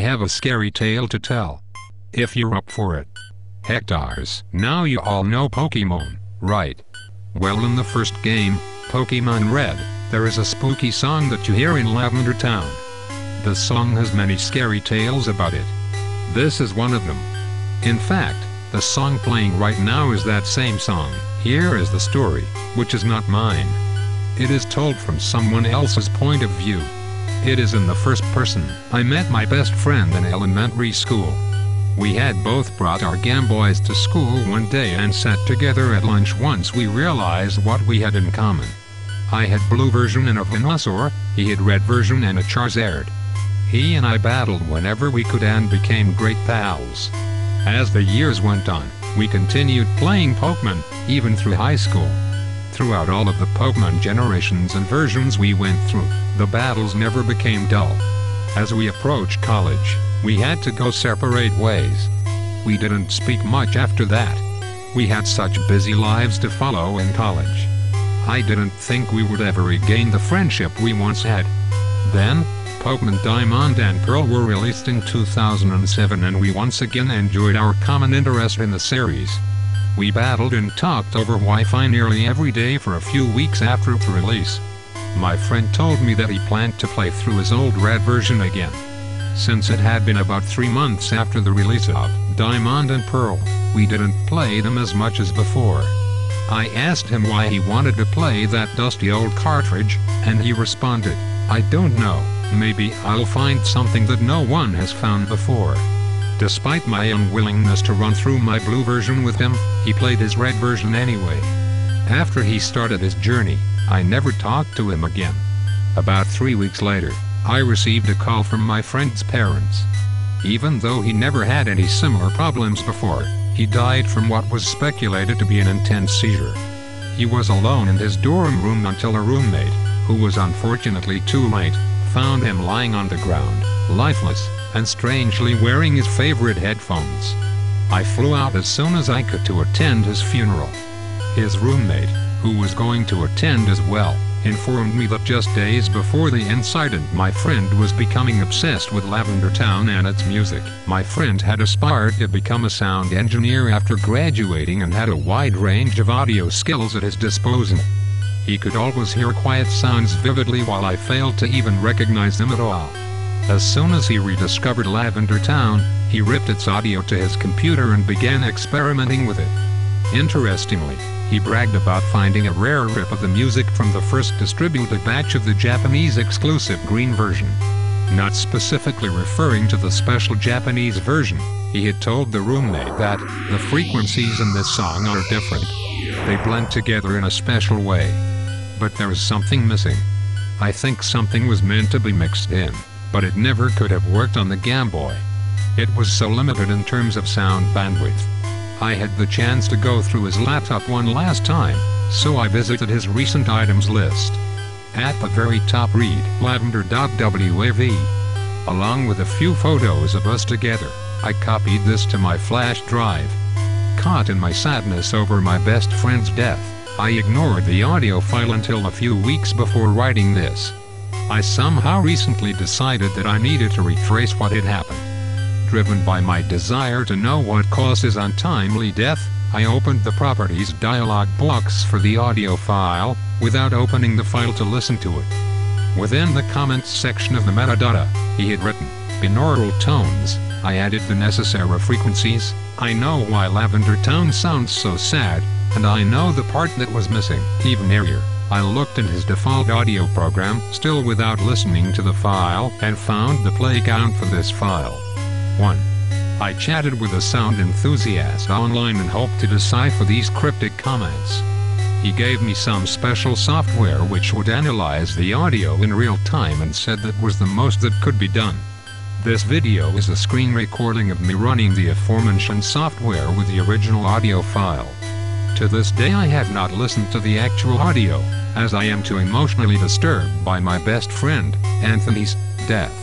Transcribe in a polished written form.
I have a scary tale to tell. If you're up for it. Hectares. Now you all know Pokemon, right? Well, in the first game, Pokemon Red, there is a spooky song that you hear in Lavender Town. The song has many scary tales about it. This is one of them. In fact, the song playing right now is that same song. Here is the story, which is not mine. It is told from someone else's point of view. It is in the first person. I met my best friend in elementary school. We had both brought our Game Boys to school one day and sat together at lunch. Once we realized what we had in common. I had blue version and a Venusaur, he had red version and a Charizard. He and I battled whenever we could and became great pals. As the years went on, we continued playing Pokemon, even through high school. Throughout all of the Pokemon generations and versions we went through, the battles never became dull. As we approached college, we had to go separate ways. We didn't speak much after that. We had such busy lives to follow in college. I didn't think we would ever regain the friendship we once had. Then, Pokemon Diamond and Pearl were released in 2007 and we once again enjoyed our common interest in the series. We battled and talked over Wi-Fi nearly every day for a few weeks after its release. My friend told me that he planned to play through his old Red version again. Since it had been about 3 months after the release of Diamond and Pearl, we didn't play them as much as before. I asked him why he wanted to play that dusty old cartridge, and he responded, "I don't know, maybe I'll find something that no one has found before." Despite my unwillingness to run through my blue version with him, he played his red version anyway. After he started his journey, I never talked to him again. About 3 weeks later, I received a call from my friend's parents. Even though he never had any similar problems before, he died from what was speculated to be an intense seizure. He was alone in his dorm room until a roommate, who was unfortunately too late, found him lying on the ground, lifeless, and strangely wearing his favorite headphones. I flew out as soon as I could to attend his funeral. His roommate, who was going to attend as well, informed me that just days before the incident my friend was becoming obsessed with Lavender Town and its music. My friend had aspired to become a sound engineer after graduating and had a wide range of audio skills at his disposal. He could always hear quiet sounds vividly while I failed to even recognize them at all. As soon as he rediscovered Lavender Town, he ripped its audio to his computer and began experimenting with it. Interestingly, he bragged about finding a rare rip of the music from the first distributed batch of the Japanese exclusive green version. Not specifically referring to the special Japanese version, he had told the roommate that the frequencies in this song are different. They blend together in a special way. But there is something missing. I think something was meant to be mixed in, but it never could have worked on the Game Boy. It was so limited in terms of sound bandwidth. I had the chance to go through his laptop one last time, so I visited his recent items list. At the very top read lavender.wav. Along with a few photos of us together, I copied this to my flash drive. Caught in my sadness over my best friend's death, I ignored the audio file until a few weeks before writing this. I somehow recently decided that I needed to retrace what had happened. Driven by my desire to know what caused his untimely death, I opened the properties dialog box for the audio file, without opening the file to listen to it. Within the comments section of the metadata, he had written, "Binaural tones." I added the necessary frequencies. I know why Lavender Town sounds so sad, and I know the part that was missing. Even earlier, I looked in his default audio program, still without listening to the file, and found the play count for this file. 1. I chatted with a sound enthusiast online and hoped to decipher these cryptic comments. He gave me some special software which would analyze the audio in real time and said that was the most that could be done. This video is a screen recording of me running the aforementioned software with the original audio file. To this day I have not listened to the actual audio, as I am too emotionally disturbed by my best friend, Anthony's, death.